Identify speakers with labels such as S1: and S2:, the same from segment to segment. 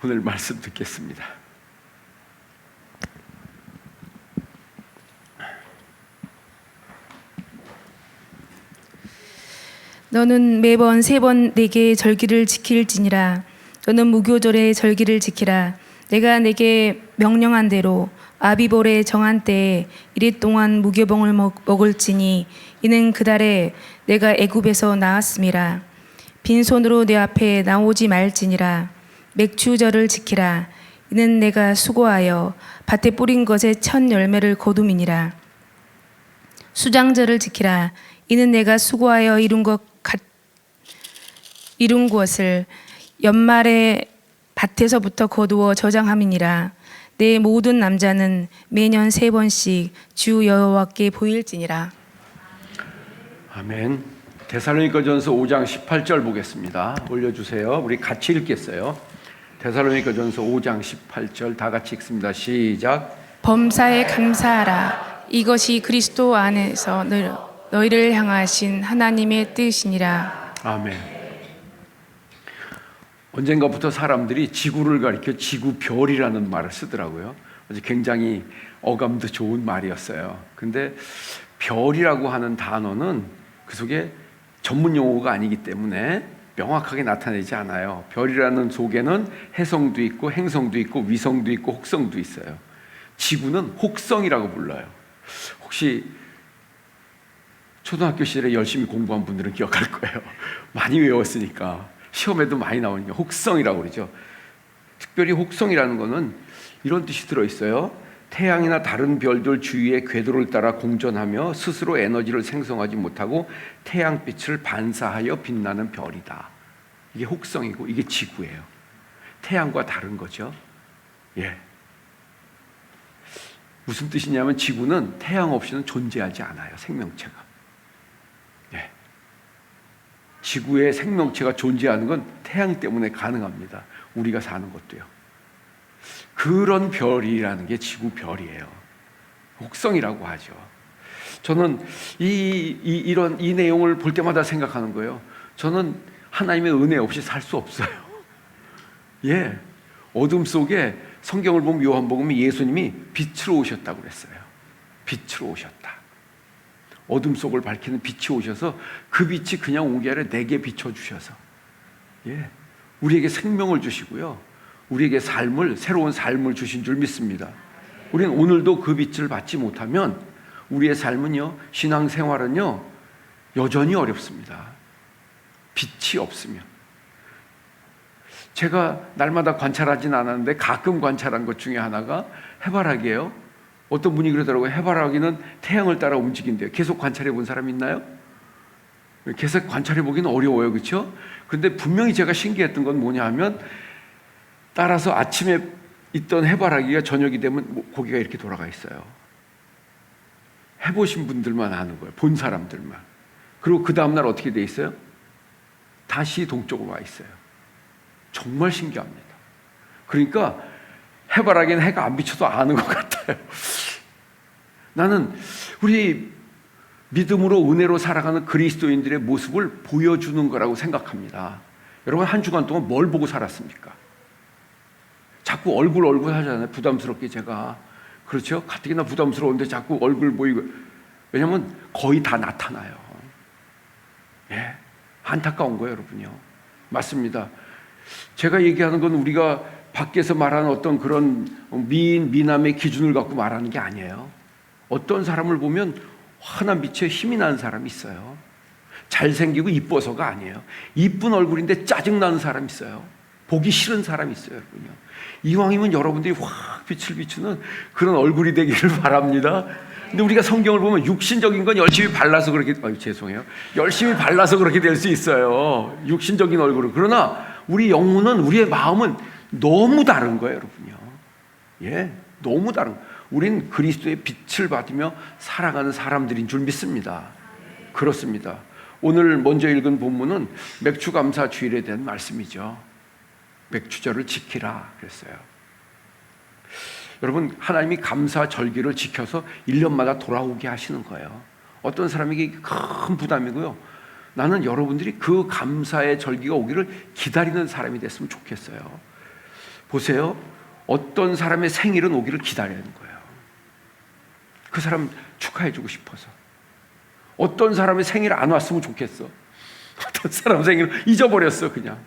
S1: 오늘 말씀 듣겠습니다.
S2: 너는 매번 3번 내게 절기를 지킬지니라. 너는 무교절에 절기를 지키라. 내가 내게 명령한 대로 아비볼의 정한 때에 이리 동안 무교병을 먹을지니 이는 그 달에 내가 애굽에서 나왔음이라. 빈손으로 내 앞에 나오지 말지니라. 맥주절을 지키라. 이는 내가 수고하여 밭에 뿌린 것의 첫 열매를 거둠이니라. 수장절을 지키라. 이는 내가 수고하여 이룬 것을 연말에 밭에서부터 거두어 저장함이니라. 내 모든 남자는 매년 3번씩 주 여호와께 보일지니라.
S1: 아멘. 데살로니가전서 5장 18절 보겠습니다. 올려주세요. 우리 같이 읽겠어요. 데살로니가전서 5장 18절 다 같이 읽습니다. 시작.
S2: 범사에 감사하라. 이것이 그리스도 안에서 너희를 향하신 하나님의 뜻이니라.
S1: 아멘. 언젠가부터 사람들이 지구를 가리켜 지구별이라는 말을 쓰더라고요. 굉장히 어감도 좋은 말이었어요. 근데 별이라고 하는 단어는 그 속에 전문 용어가 아니기 때문에 명확하게 나타내지 않아요. 별이라는 속에는 혜성도 있고 행성도 있고 위성도 있고 혹성도 있어요. 지구는 혹성이라고 불러요. 혹시 초등학교 시절에 열심히 공부한 분들은 기억할 거예요. 많이 외웠으니까. 시험에도 많이 나오니까 혹성이라고 그러죠. 특별히 혹성이라는 거는 이런 뜻이 들어있어요. 태양이나 다른 별들 주위의 궤도를 따라 공전하며 스스로 에너지를 생성하지 못하고 태양빛을 반사하여 빛나는 별이다. 이게 혹성이고 이게 지구예요. 태양과 다른 거죠. 예. 무슨 뜻이냐면 지구는 태양 없이는 존재하지 않아요. 생명체가. 예. 지구에 생명체가 존재하는 건 태양 때문에 가능합니다. 우리가 사는 것도요. 그런 별이라는 게 지구별이에요. 혹성이라고 하죠. 저는 이 내용을 볼 때마다 생각하는 거예요. 저는 하나님의 은혜 없이 살 수 없어요. 예. 어둠 속에 성경을 보면 요한복음에 예수님이 빛으로 오셨다고 그랬어요. 빛으로 오셨다. 어둠 속을 밝히는 빛이 오셔서 그 빛이 그냥 온 게 아니라 내게 비춰주셔서 예, 우리에게 생명을 주시고요. 우리에게 새로운 삶을 주신 줄 믿습니다. 우리는 오늘도 그 빛을 받지 못하면 우리의 삶은요, 신앙생활은요, 여전히 어렵습니다. 빛이 없으면. 제가 날마다 관찰하진 않았는데 가끔 관찰한 것 중에 하나가 해바라기예요. 어떤 분이 그러더라고요. 해바라기는 태양을 따라 움직인대요. 계속 관찰해 본 사람 있나요? 계속 관찰해 보기는 어려워요. 그렇죠? 그런데 분명히 제가 신기했던 건 뭐냐 하면 따라서 아침에 있던 해바라기가 저녁이 되면 고개가 이렇게 돌아가 있어요. 해보신 분들만 아는 거예요. 본 사람들만. 그리고 그 다음날 어떻게 돼 있어요? 다시 동쪽으로 와 있어요. 정말 신기합니다. 그러니까 해바라기는 해가 안 비쳐도 아는 것 같아요. 나는 우리 믿음으로 은혜로 살아가는 그리스도인들의 모습을 보여주는 거라고 생각합니다. 여러분 한 주간 동안 뭘 보고 살았습니까? 자꾸 얼굴 하잖아요. 부담스럽게 제가. 그렇죠? 가뜩이나 부담스러운데 자꾸 얼굴 보이고. 왜냐하면 거의 다 나타나요. 예, 안타까운 거예요, 여러분요. 맞습니다. 제가 얘기하는 건 우리가 밖에서 말하는 어떤 그런 미남의 기준을 갖고 말하는 게 아니에요. 어떤 사람을 보면 환한 빛에 힘이 나는 사람이 있어요. 잘생기고 이뻐서가 아니에요. 이쁜 얼굴인데 짜증나는 사람이 있어요. 보기 싫은 사람이 있어요, 여러분요. 이왕이면 여러분들이 확 빛을 비추는 그런 얼굴이 되기를 바랍니다. 근데 우리가 성경을 보면 육신적인 건 열심히 발라서 그렇게, 죄송해요. 열심히 발라서 그렇게 될 수 있어요. 육신적인 얼굴은. 그러나 우리 영혼은, 우리의 마음은 너무 다른 거예요, 여러분요. 예, 너무 다른 거예요. 우린 그리스도의 빛을 받으며 살아가는 사람들인 줄 믿습니다. 그렇습니다. 오늘 먼저 읽은 본문은 맥주감사 주일에 대한 말씀이죠. 맥주절을 지키라 그랬어요. 여러분, 하나님이 감사 절기를 지켜서 1년마다 돌아오게 하시는 거예요. 어떤 사람에게 큰 부담이고요. 나는 여러분들이 그 감사의 절기가 오기를 기다리는 사람이 됐으면 좋겠어요. 보세요. 어떤 사람의 생일은 오기를 기다리는 거예요. 그 사람 축하해주고 싶어서. 어떤 사람의 생일 안 왔으면 좋겠어. 어떤 사람 생일을 잊어버렸어 그냥.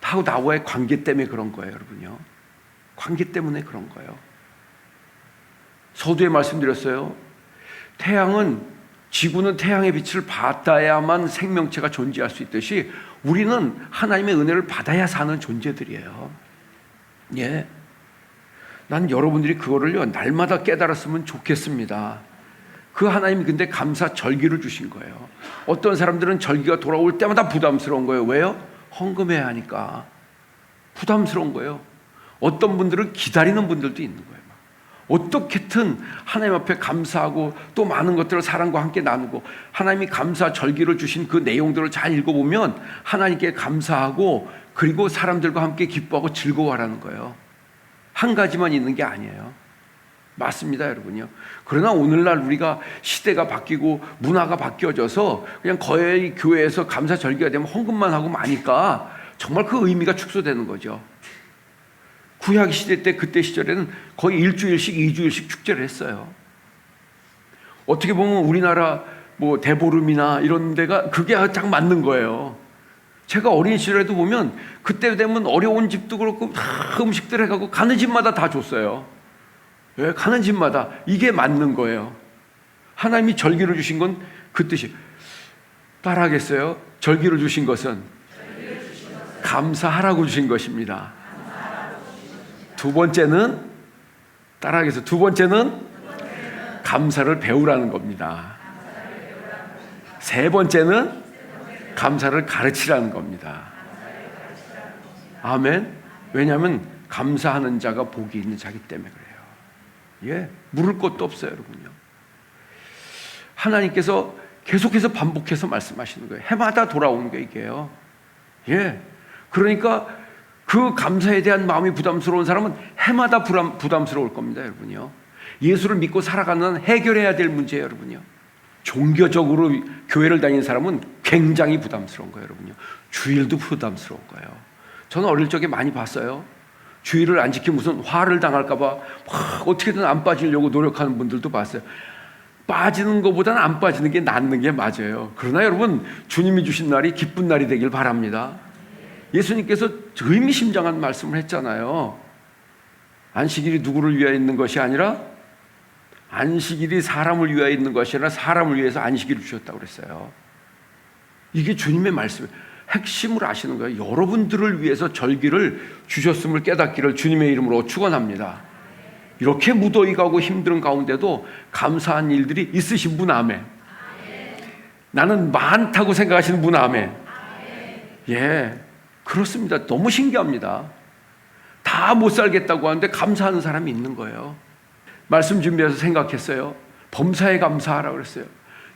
S1: 다 나와의 관계 때문에 그런 거예요, 여러분요. 관계 때문에 그런 거예요. 서두에 말씀드렸어요. 지구는 태양의 빛을 받아야만 생명체가 존재할 수 있듯이 우리는 하나님의 은혜를 받아야 사는 존재들이에요. 예. 난 여러분들이 그거를요, 날마다 깨달았으면 좋겠습니다. 그 하나님이 근데 감사 절기를 주신 거예요. 어떤 사람들은 절기가 돌아올 때마다 부담스러운 거예요. 왜요? 헌금해야 하니까. 부담스러운 거예요. 어떤 분들은 기다리는 분들도 있는 거예요. 어떻게든 하나님 앞에 감사하고 또 많은 것들을 사랑과 함께 나누고 하나님이 감사 절기를 주신 그 내용들을 잘 읽어보면 하나님께 감사하고 그리고 사람들과 함께 기뻐하고 즐거워하라는 거예요. 한 가지만 있는 게 아니에요. 맞습니다, 여러분요. 그러나 오늘날 우리가 시대가 바뀌고 문화가 바뀌어져서 그냥 거의 교회에서 감사 절기가 되면 헌금만 하고 마니까 정말 그 의미가 축소되는 거죠. 구약 시대 때 그때 시절에는 거의 일주일씩 2주일씩 축제를 했어요. 어떻게 보면 우리나라 뭐 대보름이나 이런 데가 그게 딱 맞는 거예요. 제가 어린 시절에도 보면 그때 되면 어려운 집도 그렇고 다 음식들 해가고 가는 집마다 다 줬어요. 왜? 가는 집마다 이게 맞는 거예요. 하나님이 절기를 주신 건 그 뜻이. 따라하겠어요? 절기를 주신 것은 감사하라고 주신 것입니다. 두 번째는 따라하겠어요? 두 번째는 감사를 배우라는 겁니다. 세 번째는 감사를 가르치라는 겁니다. 아멘. 왜냐하면 감사하는 자가 복이 있는 자기 때문에 그래요. 예, 물을 것도 없어요, 여러분요. 하나님께서 계속해서 반복해서 말씀하시는 거예요. 해마다 돌아오는 게 이게요. 예, 그러니까 그 감사에 대한 마음이 부담스러운 사람은 해마다 부담스러울 겁니다, 여러분요. 예수를 믿고 살아가는 해결해야 될 문제예요, 여러분요. 종교적으로 교회를 다니는 사람은 굉장히 부담스러운 거예요, 여러분요. 주일도 부담스러운 거예요. 저는 어릴 적에 많이 봤어요. 주일을 안 지키면 무슨 화를 당할까 봐 막 어떻게든 안 빠지려고 노력하는 분들도 봤어요. 빠지는 것보다는 안 빠지는 게 낫는 게 맞아요. 그러나 여러분, 주님이 주신 날이 기쁜 날이 되길 바랍니다. 예수님께서 의미심장한 말씀을 했잖아요. 안식일이 누구를 위하여 있는 것이 아니라 안식일이 사람을 위하여 있는 것이 아니라 사람을 위해서 안식일을 주셨다고 그랬어요. 이게 주님의 말씀이에요. 핵심을 아시는 거예요. 여러분들을 위해서 절기를 주셨음을 깨닫기를 주님의 이름으로 축원합니다. 이렇게 무더위 가고 힘든 가운데도 감사한 일들이 있으신 분 아멘. 나는 많다고 생각하시는 분 아멘. 예, 그렇습니다. 너무 신기합니다. 다 못 살겠다고 하는데 감사하는 사람이 있는 거예요. 말씀 준비해서 생각했어요. 범사에 감사하라 그랬어요.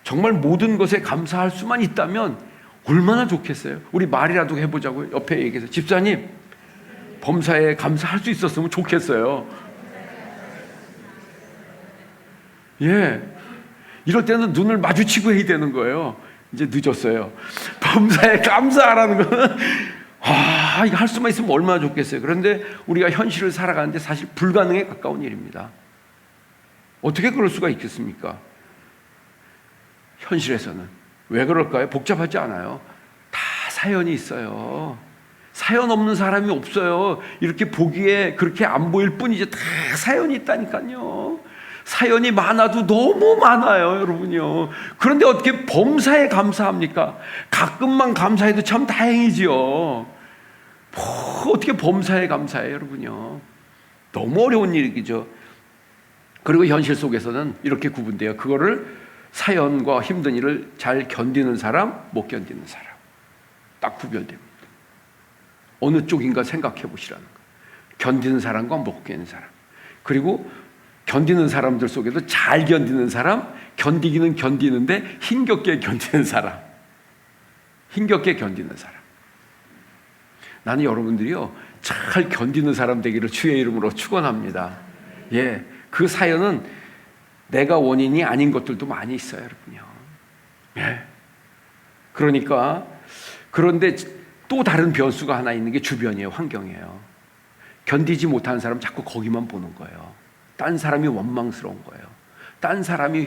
S1: 정말 모든 것에 감사할 수만 있다면 얼마나 좋겠어요. 우리 말이라도 해보자고요. 옆에 얘기해서 집사님, 범사에 감사할 수 있었으면 좋겠어요. 예, 이럴 때는 눈을 마주치고 해야 되는 거예요. 이제 늦었어요. 범사에 감사하라는 거는 이거 할 수만 있으면 얼마나 좋겠어요. 그런데 우리가 현실을 살아가는데 사실 불가능에 가까운 일입니다. 어떻게 그럴 수가 있겠습니까? 현실에서는. 왜 그럴까요? 복잡하지 않아요. 다 사연이 있어요. 사연 없는 사람이 없어요. 이렇게 보기에 그렇게 안 보일 뿐이지 다 사연이 있다니까요. 사연이 많아도 너무 많아요, 여러분요. 그런데 어떻게 범사에 감사합니까? 가끔만 감사해도 참 다행이지요. 어떻게 범사에 감사해요, 여러분요. 너무 어려운 일이죠. 그리고 현실 속에서는 이렇게 구분돼요. 그거를 사연과 힘든 일을 잘 견디는 사람, 못 견디는 사람. 딱 구별됩니다. 어느 쪽인가 생각해 보시라는 거예요. 견디는 사람과 못 견디는 사람. 그리고 견디는 사람들 속에도 잘 견디는 사람, 견디기는 견디는데 힘겹게 견디는 사람. 힘겹게 견디는 사람. 나는 여러분들이요, 잘 견디는 사람 되기를 주의 이름으로 축원합니다. 예, 그 사연은 내가 원인이 아닌 것들도 많이 있어요, 여러분요. 예. 그러니까 그런데 또 다른 변수가 하나 있는 게 주변이에요, 환경이에요. 견디지 못하는 사람 자꾸 거기만 보는 거예요. 딴 사람이 원망스러운 거예요. 딴 사람이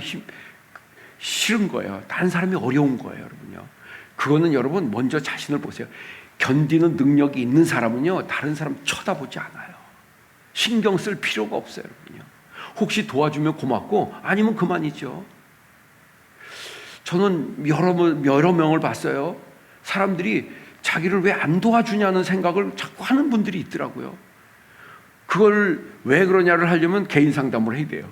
S1: 싫은 거예요. 딴 사람이 어려운 거예요, 여러분요. 그거는 여러분 먼저 자신을 보세요. 견디는 능력이 있는 사람은요, 다른 사람 쳐다보지 않아요. 신경 쓸 필요가 없어요, 여러분요. 혹시 도와주면 고맙고 아니면 그만이죠. 저는 여러 명을 봤어요. 사람들이 자기를 왜 안 도와주냐는 생각을 자꾸 하는 분들이 있더라고요. 그걸 왜 그러냐를 하려면 개인 상담을 해야 돼요.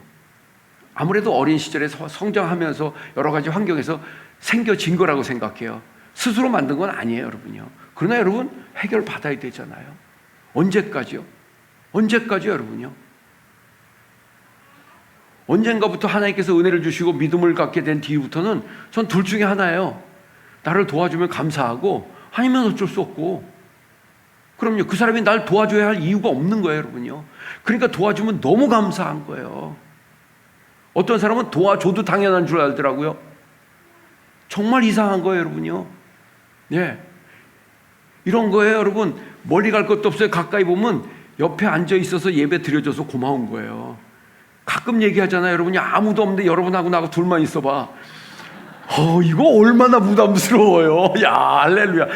S1: 아무래도 어린 시절에 성장하면서 여러 가지 환경에서 생겨진 거라고 생각해요. 스스로 만든 건 아니에요, 여러분요. 그러나 여러분 해결 받아야 되잖아요. 언제까지요? 언제까지요, 여러분요? 언젠가부터 하나님께서 은혜를 주시고 믿음을 갖게 된 뒤부터는 전 둘 중에 하나예요. 나를 도와주면 감사하고 아니면 어쩔 수 없고. 그럼요, 그 사람이 날 도와줘야 할 이유가 없는 거예요, 여러분요. 그러니까 도와주면 너무 감사한 거예요. 어떤 사람은 도와줘도 당연한 줄 알더라고요. 정말 이상한 거예요, 여러분요. 예, 이런 거예요, 여러분. 멀리 갈 것도 없어요. 가까이 보면 옆에 앉아 있어서 예배 드려줘서 고마운 거예요. 가끔 얘기하잖아요, 여러분이. 아무도 없는데 여러분하고 나하고 둘만 있어봐. 이거 얼마나 부담스러워요. 야, 할렐루야.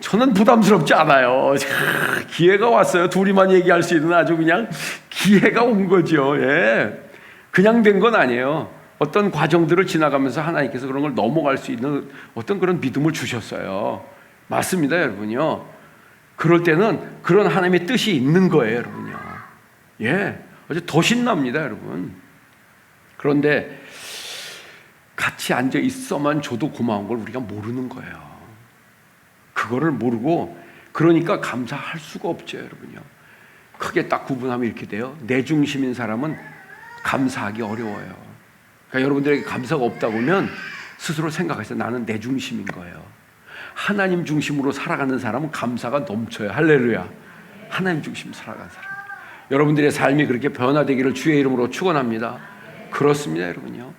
S1: 저는 부담스럽지 않아요. 기회가 왔어요. 둘이만 얘기할 수 있는 아주 그냥 기회가 온 거죠. 예, 그냥 된 건 아니에요. 어떤 과정들을 지나가면서 하나님께서 그런 걸 넘어갈 수 있는 어떤 그런 믿음을 주셨어요. 맞습니다, 여러분요. 그럴 때는 그런 하나님의 뜻이 있는 거예요, 여러분요. 예, 아주 더 신납니다, 여러분. 그런데 같이 앉아 있어만 줘도 고마운 걸 우리가 모르는 거예요. 그거를 모르고, 그러니까 감사할 수가 없죠, 여러분요. 크게 딱 구분하면 이렇게 돼요. 내 중심인 사람은 감사하기 어려워요. 그러니까 여러분들에게 감사가 없다고 하면 스스로 생각하세요. 나는 내 중심인 거예요. 하나님 중심으로 살아가는 사람은 감사가 넘쳐요. 할렐루야. 하나님 중심으로 살아가는 사람. 여러분들의 삶이 그렇게 변화되기를 주의 이름으로 축원합니다. 그렇습니다, 여러분요.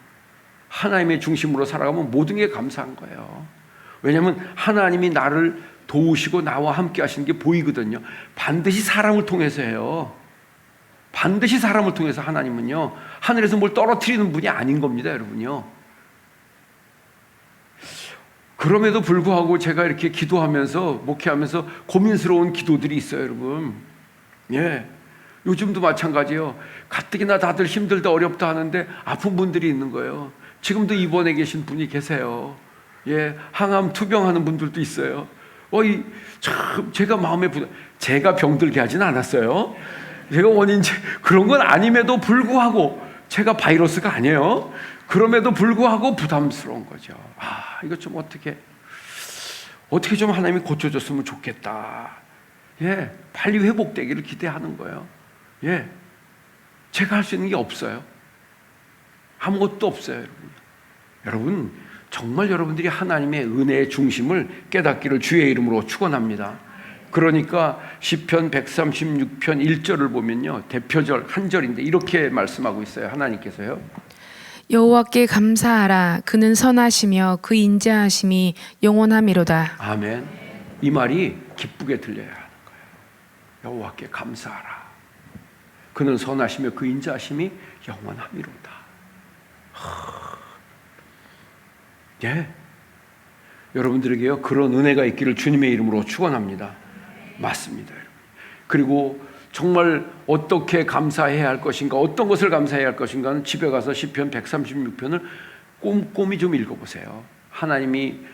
S1: 하나님의 중심으로 살아가면 모든 게 감사한 거예요. 왜냐하면 하나님이 나를 도우시고 나와 함께 하시는 게 보이거든요. 반드시 사람을 통해서 해요. 반드시 사람을 통해서. 하나님은요, 하늘에서 뭘 떨어뜨리는 분이 아닌 겁니다, 여러분요. 그럼에도 불구하고 제가 이렇게 기도하면서 목회하면서 고민스러운 기도들이 있어요, 여러분. 예, 요즘도 마찬가지예요. 가뜩이나 다들 힘들다 어렵다 하는데 아픈 분들이 있는 거예요. 지금도 입원해 계신 분이 계세요. 예, 항암 투병하는 분들도 있어요. 참 제가 마음에 제가 병들게 하진 않았어요. 제가 그런 건 아님에도 불구하고, 제가 바이러스가 아니에요. 그럼에도 불구하고 부담스러운 거죠. 이거 좀 어떻게 좀 하나님이 고쳐줬으면 좋겠다. 예, 빨리 회복되기를 기대하는 거예요. 예, 제가 할 수 있는 게 없어요. 아무것도 없어요, 여러분. 여러분, 정말 여러분들이 하나님의 은혜의 중심을 깨닫기를 주의 이름으로 축원합니다. 그러니까 시편 136편 1절을 보면요, 대표절 한 절인데 이렇게 말씀하고 있어요. 하나님께서요,
S2: 여호와께 감사하라. 그는 선하시며 그 인자하심이 영원함이로다.
S1: 아멘. 이 말이 기쁘게 들려야 하는 거예요. 여호와께 감사하라. 그는 선하시며 그 인자하심이 영원함이로다. 예, 여러분들에게요, 그런 은혜가 있기를 주님의 이름으로 축원합니다. 맞습니다, 여러분. 그리고 정말 어떻게 감사해야 할 것인가, 어떤 것을 감사해야 할 것인가는 집에 가서 시편 136편을 꼼꼼히 좀 읽어보세요. 하나님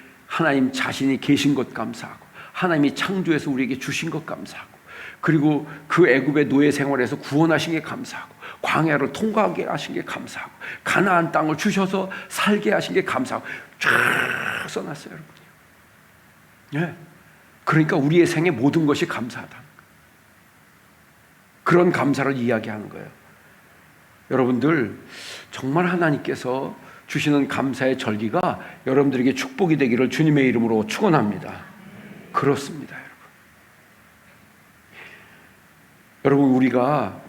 S1: 자신이 계신 것 감사하고, 하나님이 창조해서 우리에게 주신 것 감사하고, 그리고 그 애굽의 노예 생활에서 구원하신 게 감사하고, 광야를 통과하게 하신 게 감사하고, 가나안 땅을 주셔서 살게 하신 게 감사하고, 쫙 써놨어요, 여러분요. 예, 그러니까 우리의 생에 모든 것이 감사하다. 그런 감사를 이야기하는 거예요. 여러분들, 정말 하나님께서 주시는 감사의 절기가 여러분들에게 축복이 되기를 주님의 이름으로 축원합니다. 그렇습니다, 여러분. 우리가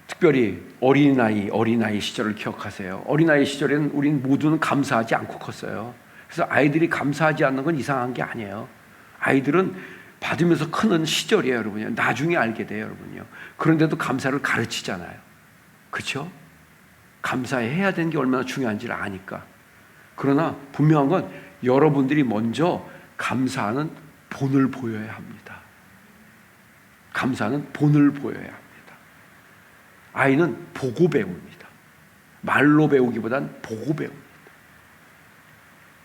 S1: 특별히 어린아이 시절을 기억하세요. 어린아이 시절에는 우린 모두는 감사하지 않고 컸어요. 그래서 아이들이 감사하지 않는 건 이상한 게 아니에요. 아이들은 받으면서 크는 시절이에요, 여러분요. 나중에 알게 돼요, 여러분요. 그런데도 감사를 가르치잖아요. 그렇죠? 감사해야 되는 게 얼마나 중요한지를 아니까. 그러나 분명한 건 여러분들이 먼저 감사하는 본을 보여야 합니다. 감사는 본을 보여야 합니다. 아이는 보고 배웁니다. 말로 배우기보단 보고 배웁니다.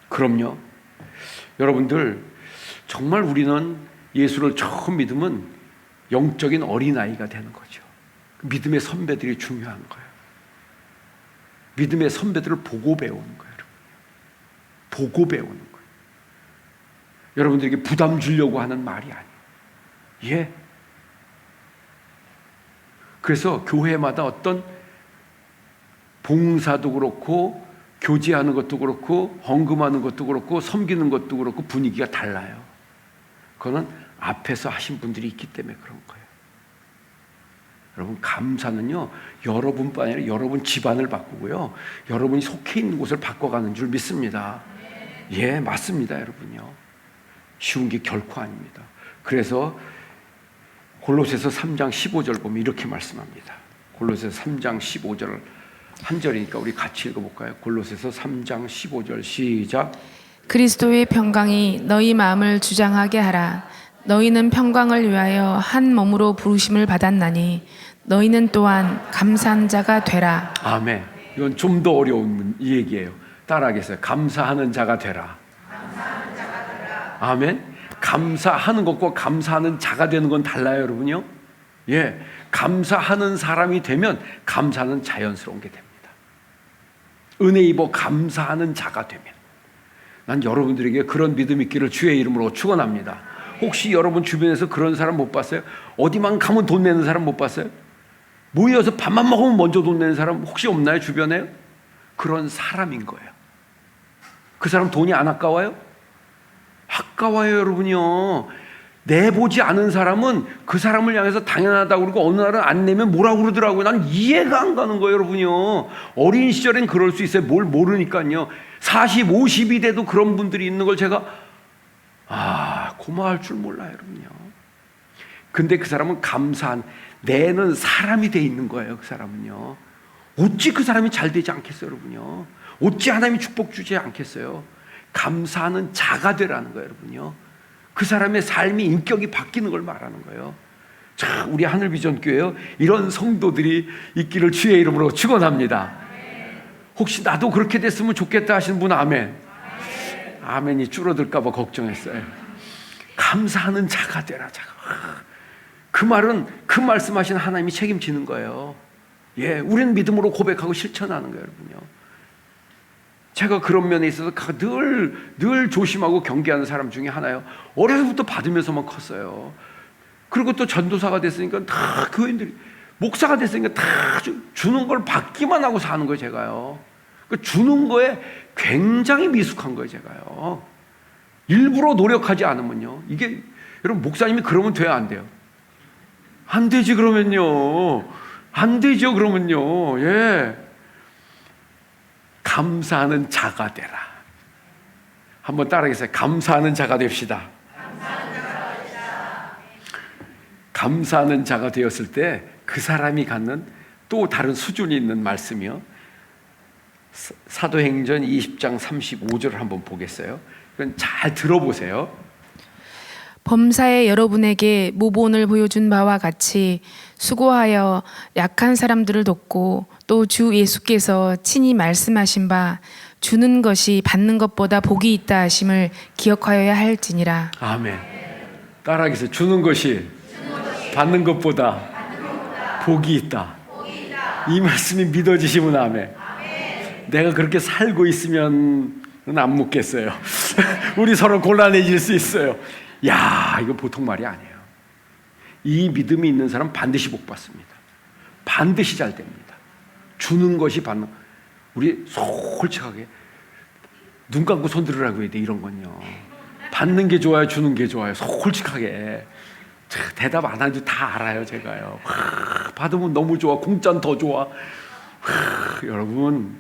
S1: 그럼요. 여러분들 정말 우리는 예수를 처음 믿으면 영적인 어린아이가 되는 거죠. 믿음의 선배들이 중요한 거예요. 믿음의 선배들을 보고 배우는 거예요. 보고 배우는 거예요. 여러분들에게 부담 주려고 하는 말이 아니에요. 예. 그래서 교회마다 어떤 봉사도 그렇고 교제하는 것도 그렇고 헌금하는 것도 그렇고 섬기는 것도 그렇고 분위기가 달라요. 그거는 앞에서 하신 분들이 있기 때문에 그런 거예요. 여러분, 감사는요, 여러분뿐 아니라 여러분 집안을 바꾸고요, 여러분이 속해 있는 곳을 바꿔가는 줄 믿습니다. 예, 맞습니다, 여러분요. 쉬운 게 결코 아닙니다. 그래서 골로새서 3장 15절 보면 이렇게 말씀합니다. 골로새서 3장 15절 한 절이니까 우리 같이 읽어볼까요? 골로새서 3장 15절 시작.
S2: 그리스도의 평강이 너희 마음을 주장하게 하라. 너희는 평강을 위하여 한 몸으로 부르심을 받았나니 너희는 또한 감사한 자가 되라.
S1: 아멘. 이건 좀 더 어려운 이 얘기예요. 따라하겠어요. 감사하는 자가 되라. 감사하는 자가 되라. 아멘. 감사하는 것과 감사하는 자가 되는 건 달라요, 여러분요. 예, 감사하는 사람이 되면 감사는 자연스러운 게 됩니다. 은혜 입어 감사하는 자가 되면. 난 여러분들에게 그런 믿음 있기를 주의 이름으로 축원합니다. 혹시 여러분 주변에서 그런 사람 못 봤어요? 어디만 가면 돈 내는 사람 못 봤어요? 모여서 밥만 먹으면 먼저 돈 내는 사람 혹시 없나요, 주변에? 그런 사람인 거예요. 그 사람 돈이 안 아까워요? 아까워요, 여러분요. 내보지 않은 사람은 그 사람을 향해서 당연하다고 그러고 어느 날은 안 내면 뭐라고 그러더라고요. 난 이해가 안 가는 거예요, 여러분요. 어린 시절엔 그럴 수 있어요. 뭘 모르니까요. 40, 50이 돼도 그런 분들이 있는 걸 제가 고마워할 줄 몰라요, 여러분요. 근데 그 사람은 감사한, 내는 사람이 돼 있는 거예요, 그 사람은요. 어찌 그 사람이 잘 되지 않겠어요, 여러분요. 어찌 하나님이 축복 주지 않겠어요. 감사하는 자가 되라는 거예요, 여러분요. 그 사람의 삶이 인격이 바뀌는 걸 말하는 거예요. 자, 우리 하늘비전교회요, 이런 성도들이 있기를 주의 이름으로 축원합니다. 혹시 나도 그렇게 됐으면 좋겠다 하시는 분 아멘. 아멘이 줄어들까 봐 걱정했어요. 감사하는 자가 되라, 자가. 그 말은 그 말씀하신 하나님이 책임지는 거예요. 예, 우리는 믿음으로 고백하고 실천하는 거예요, 여러분요. 제가 그런 면에 있어서 늘 조심하고 경계하는 사람 중에 하나예요. 어려서부터 받으면서만 컸어요. 그리고 또 전도사가 됐으니까 다 교인들이, 목사가 됐으니까 다 주는 걸 받기만 하고 사는 거예요, 제가요. 그 주는 거에 굉장히 미숙한 거예요, 제가요. 일부러 노력하지 않으면요. 이게, 여러분, 목사님이 그러면 돼야 안 돼요? 안 되지, 그러면요. 안 되죠, 그러면요. 예. 감사하는 자가 되라. 한번 따라하겠어요. 감사하는 자가 됩시다. 감사하는 자가 되었을 때 그 사람이 갖는 또 다른 수준이 있는 말씀이요. 사도행전 20장 35절을 한번 보겠어요. 그건 잘 들어보세요.
S2: 범사에 여러분에게 모본을 보여준 바와 같이 수고하여 약한 사람들을 돕고 또 주 예수께서 친히 말씀하신 바 주는 것이 받는 것보다 복이 있다 하심을 기억하여야 할지니라. 아멘.
S1: 따라하겠어요. 주는 것이 받는 것보다 복이 있다. 이 말씀이 믿어지시면 아멘. 내가 그렇게 살고 있으면 안 묻겠어요. 우리 서로 곤란해질 수 있어요. 야, 이거 보통 말이 아니에요. 이 믿음이 있는 사람 반드시 복 받습니다. 반드시 잘 됩니다. 주는 것이 받는. 우리 솔직하게 눈 감고 손 들으라고 해야 돼, 이런 건요. 받는 게 좋아요, 주는 게 좋아요. 솔직하게. 대답 안 해도 다 알아요, 제가요. 받으면 너무 좋아, 공짜는 더 좋아. 여러분,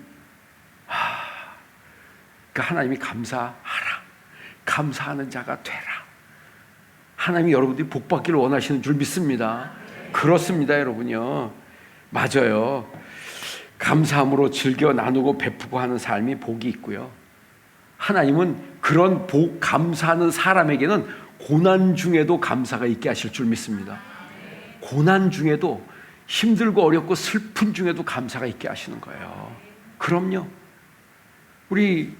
S1: 그러니까 하나님이 감사하라, 감사하는 자가 되라. 하나님이 여러분들이 복 받기를 원하시는 줄 믿습니다. 그렇습니다, 여러분요. 맞아요. 감사함으로 즐겨 나누고 베푸고 하는 삶이 복이 있고요. 하나님은 그런 복, 감사하는 사람에게는 고난 중에도 감사가 있게 하실 줄 믿습니다. 고난 중에도, 힘들고 어렵고 슬픈 중에도 감사가 있게 하시는 거예요. 그럼요. 우리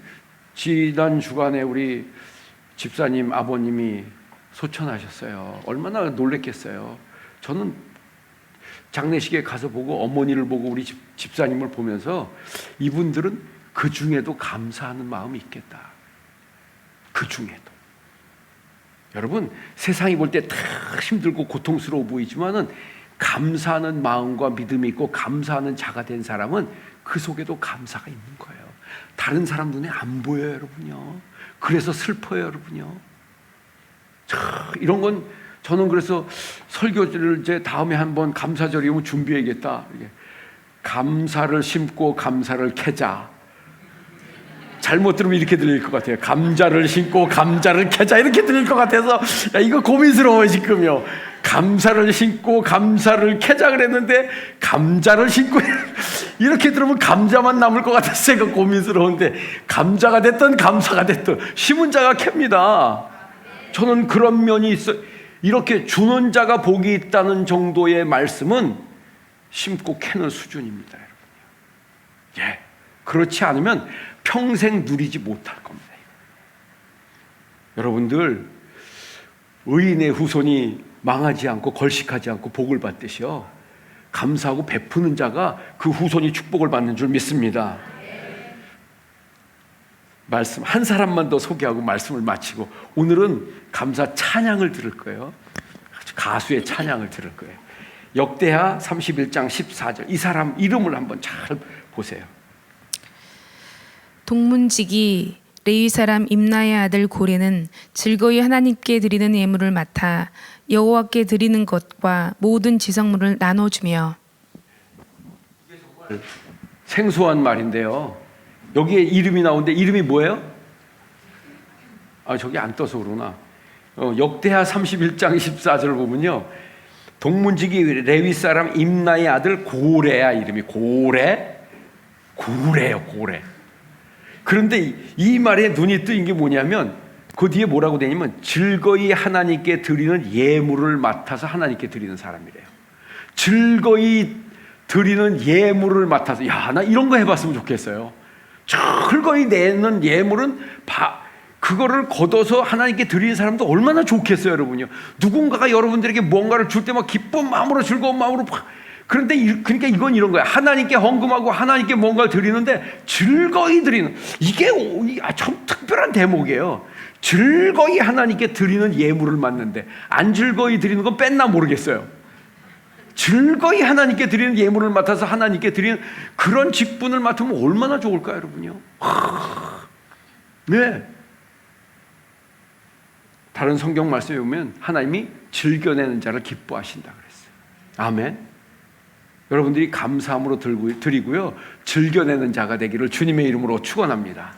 S1: 지난 주간에 우리 집사님 아버님이 소천하셨어요. 얼마나 놀랬겠어요. 저는 장례식에 가서 보고 어머니를 보고 우리 집사님을 보면서 이분들은 그 중에도 감사하는 마음이 있겠다. 그 중에도. 여러분, 세상이 볼 때 다 힘들고 고통스러워 보이지만은 감사하는 마음과 믿음이 있고 감사하는 자가 된 사람은 그 속에도 감사가 있는 거예요. 다른 사람 눈에 안 보여요, 여러분요. 그래서 슬퍼요, 여러분요. 이런 건 저는 그래서 설교를 이제 다음에 한번 감사절이 오면 준비해야겠다. 감사를 심고 감사를 캐자. 잘못 들으면 이렇게 들릴 것 같아요. 감자를 심고 감자를 캐자 이렇게 들릴 것 같아서 야, 이거 고민스러워요 지금요. 감사를 심고 감사를 캐자 그랬는데 감자를 심고 이렇게 들으면 감자만 남을 것 같아서 제가 고민스러운데 감자가 됐든 감사가 됐든 심은 자가 캡니다. 저는 그런 면이 있어요. 이렇게 주는 자가 복이 있다는 정도의 말씀은 심고 캐는 수준입니다, 여러분요. 예, 그렇지 않으면 평생 누리지 못할 겁니다. 여러분들 의인의 후손이 망하지 않고 걸식하지 않고 복을 받듯이요, 감사하고 베푸는 자가 그 후손이 축복을 받는 줄 믿습니다. 말씀 한 사람만 더 소개하고 말씀을 마치고 오늘은 감사 찬양을 들을 거예요. 가수의 찬양을 들을 거예요. 역대하 31장 14절. 이 사람 이름을 한번 잘 보세요.
S2: 동문지기 레위 사람 임나의 아들 고레는 즐거이 하나님께 드리는 예물을 맡아 여호와께 드리는 것과 모든 지성물을 나눠주며.
S1: 생소한 말인데요. 여기에 이름이 나오는데 이름이 뭐예요? 아, 저기 안 떠서 그러나. 역대하 31장 14절을 보면요, 동문지기 레위 사람 임나의 아들 고레야. 이름이 고레예요. 고레. 그런데 이 말에 눈이 뜨인 게 뭐냐면 그 뒤에 뭐라고 되냐면 즐거이 하나님께 드리는 예물을 맡아서 하나님께 드리는 사람이래요. 즐거이 드리는 예물을 맡아서, 야, 나 이런 거 해봤으면 좋겠어요. 즐거이 내는 예물은 그거를 걷어서 하나님께 드리는 사람도 얼마나 좋겠어요, 여러분요. 누군가가 여러분들에게 뭔가를 줄 때 막 기쁜 마음으로 즐거운 마음으로 그런데 그러니까 이건 이런 거야. 하나님께 헌금하고 하나님께 뭔가를 드리는데 즐거이 드리는, 이게 참 특별한 대목이에요. 즐거이 하나님께 드리는 예물을 맡는데 안 즐거이 드리는 건 뺐나 모르겠어요. 즐거이 하나님께 드리는 예물을 맡아서 하나님께 드리는 그런 직분을 맡으면 얼마나 좋을까요, 여러분요? 네. 다른 성경 말씀에 보면 하나님이 즐겨내는 자를 기뻐하신다 그랬어요. 아멘. 여러분들이 감사함으로 드리고요, 즐겨내는 자가 되기를 주님의 이름으로 축원합니다.